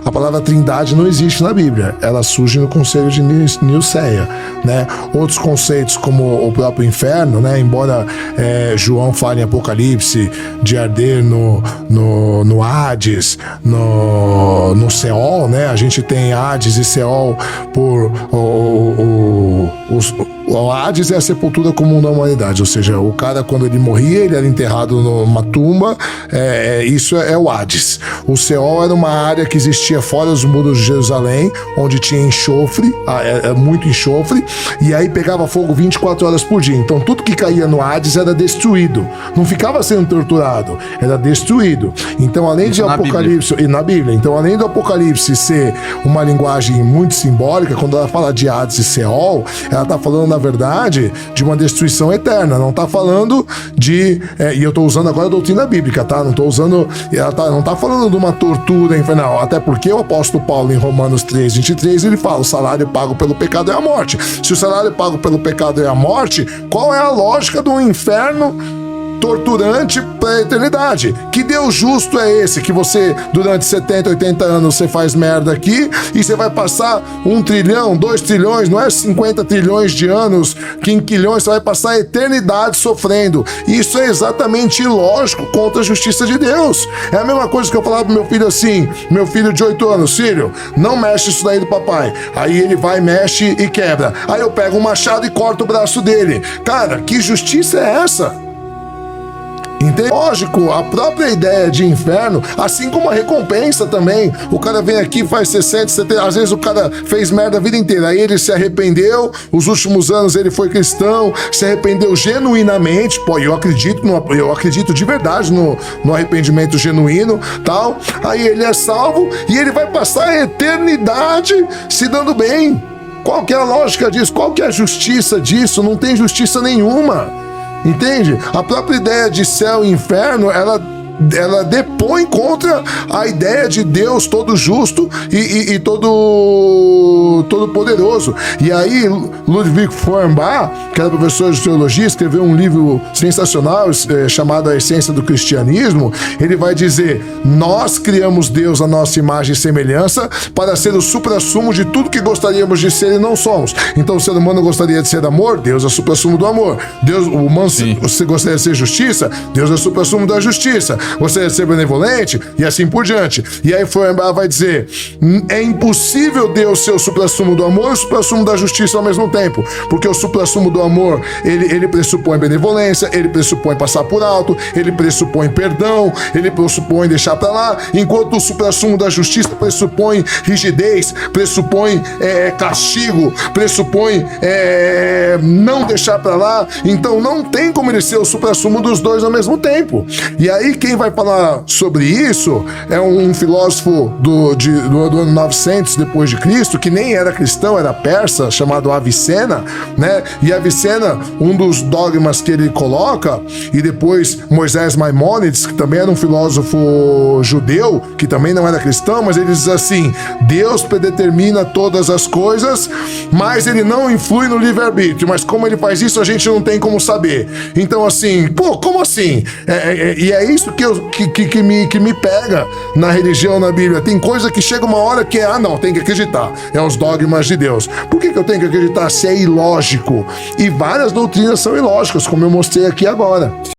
A palavra trindade não existe na Bíblia, ela surge no Concílio de Nicéia, né? Outros conceitos como o próprio inferno, né? Embora João fale em Apocalipse de arder no Hades, no Seol, né? A gente tem Hades e Seol por o Hades é a sepultura comum da humanidade, ou seja, o cara quando ele morria, ele era enterrado numa tumba, isso é o Hades. O Seol era uma área que existia fora dos muros de Jerusalém, onde tinha enxofre, muito enxofre, e aí pegava fogo 24 horas por dia. Então tudo que caía no Hades era destruído, não ficava sendo torturado, era destruído. Então além de Apocalipse, e na Bíblia, então além do Apocalipse ser uma linguagem muito simbólica, quando ela fala de Hades e Seol, ela está falando na verdade de uma destruição eterna, não está falando de, e eu estou usando agora a doutrina bíblica, tá? Não estou usando, não está falando de uma tortura infernal, até porque o apóstolo Paulo em Romanos 3:23 ele fala, o salário pago pelo pecado é a morte. Se o salário pago pelo pecado é a morte, qual é a lógica do inferno torturante para a eternidade? Que Deus justo é esse que você, durante 70, 80 anos, você faz merda aqui e você vai passar 1 trilhão, 2 trilhões, não é 50 trilhões de anos, quinquilhões, você vai passar a eternidade sofrendo. Isso é exatamente ilógico contra a justiça de Deus. É a mesma coisa que eu falava pro meu filho assim, meu filho de 8 anos, filho, não mexe isso daí do papai. Aí ele vai, mexe e quebra. Aí eu pego um machado e corto o braço dele. Cara, que justiça é essa? Entende? Lógico, a própria ideia de inferno, assim como a recompensa também. O cara vem aqui, faz 60, 70, às vezes o cara fez merda a vida inteira, aí ele se arrependeu, os últimos anos ele foi cristão, se arrependeu genuinamente, pô, eu acredito de verdade no arrependimento genuíno, tal, aí ele é salvo e ele vai passar a eternidade se dando bem. Qual que é a lógica disso? Qual que é a justiça disso? Não tem justiça nenhuma. Entende? A própria ideia de céu e inferno, ela depõe contra a ideia de Deus todo justo e todo poderoso. E aí Ludwig Feuerbach, que era professor de teologia, escreveu um livro sensacional chamado A Essência do Cristianismo. Ele vai dizer: nós criamos Deus à nossa imagem e semelhança para ser o suprassumo de tudo que gostaríamos de ser e não somos. Então o ser humano gostaria de ser amor, Deus é o suprassumo do amor. Deus, o humano, você gostaria de ser justiça, Deus é o suprassumo da justiça. Você é ser benevolente e assim por diante. E aí Feuerbach vai dizer: é impossível Deus ser o suprassumo do amor e o suprassumo da justiça ao mesmo tempo, porque o suprassumo do amor, ele pressupõe benevolência, ele pressupõe passar por alto, ele pressupõe perdão, ele pressupõe deixar pra lá, enquanto o suprassumo da justiça pressupõe rigidez, pressupõe castigo, pressupõe não deixar pra lá. Então não tem como ele ser o suprassumo dos dois ao mesmo tempo. E aí quem vai falar sobre isso é um filósofo do ano 900 depois de Cristo, que nem era cristão, era persa, chamado Avicena, né? E Avicena, um dos dogmas que ele coloca, e depois Moisés Maimônides, que também era um filósofo judeu, que também não era cristão, mas ele diz assim: Deus predetermina todas as coisas, mas ele não influi no livre-arbítrio. Mas como ele faz isso, a gente não tem como saber. Então assim, pô, como assim? E é isso que me pega na religião, na Bíblia. Tem coisa que chega uma hora que não, tem que acreditar. É os dogmas de Deus. Por que eu tenho que acreditar se é ilógico? E várias doutrinas são ilógicas, como eu mostrei aqui agora.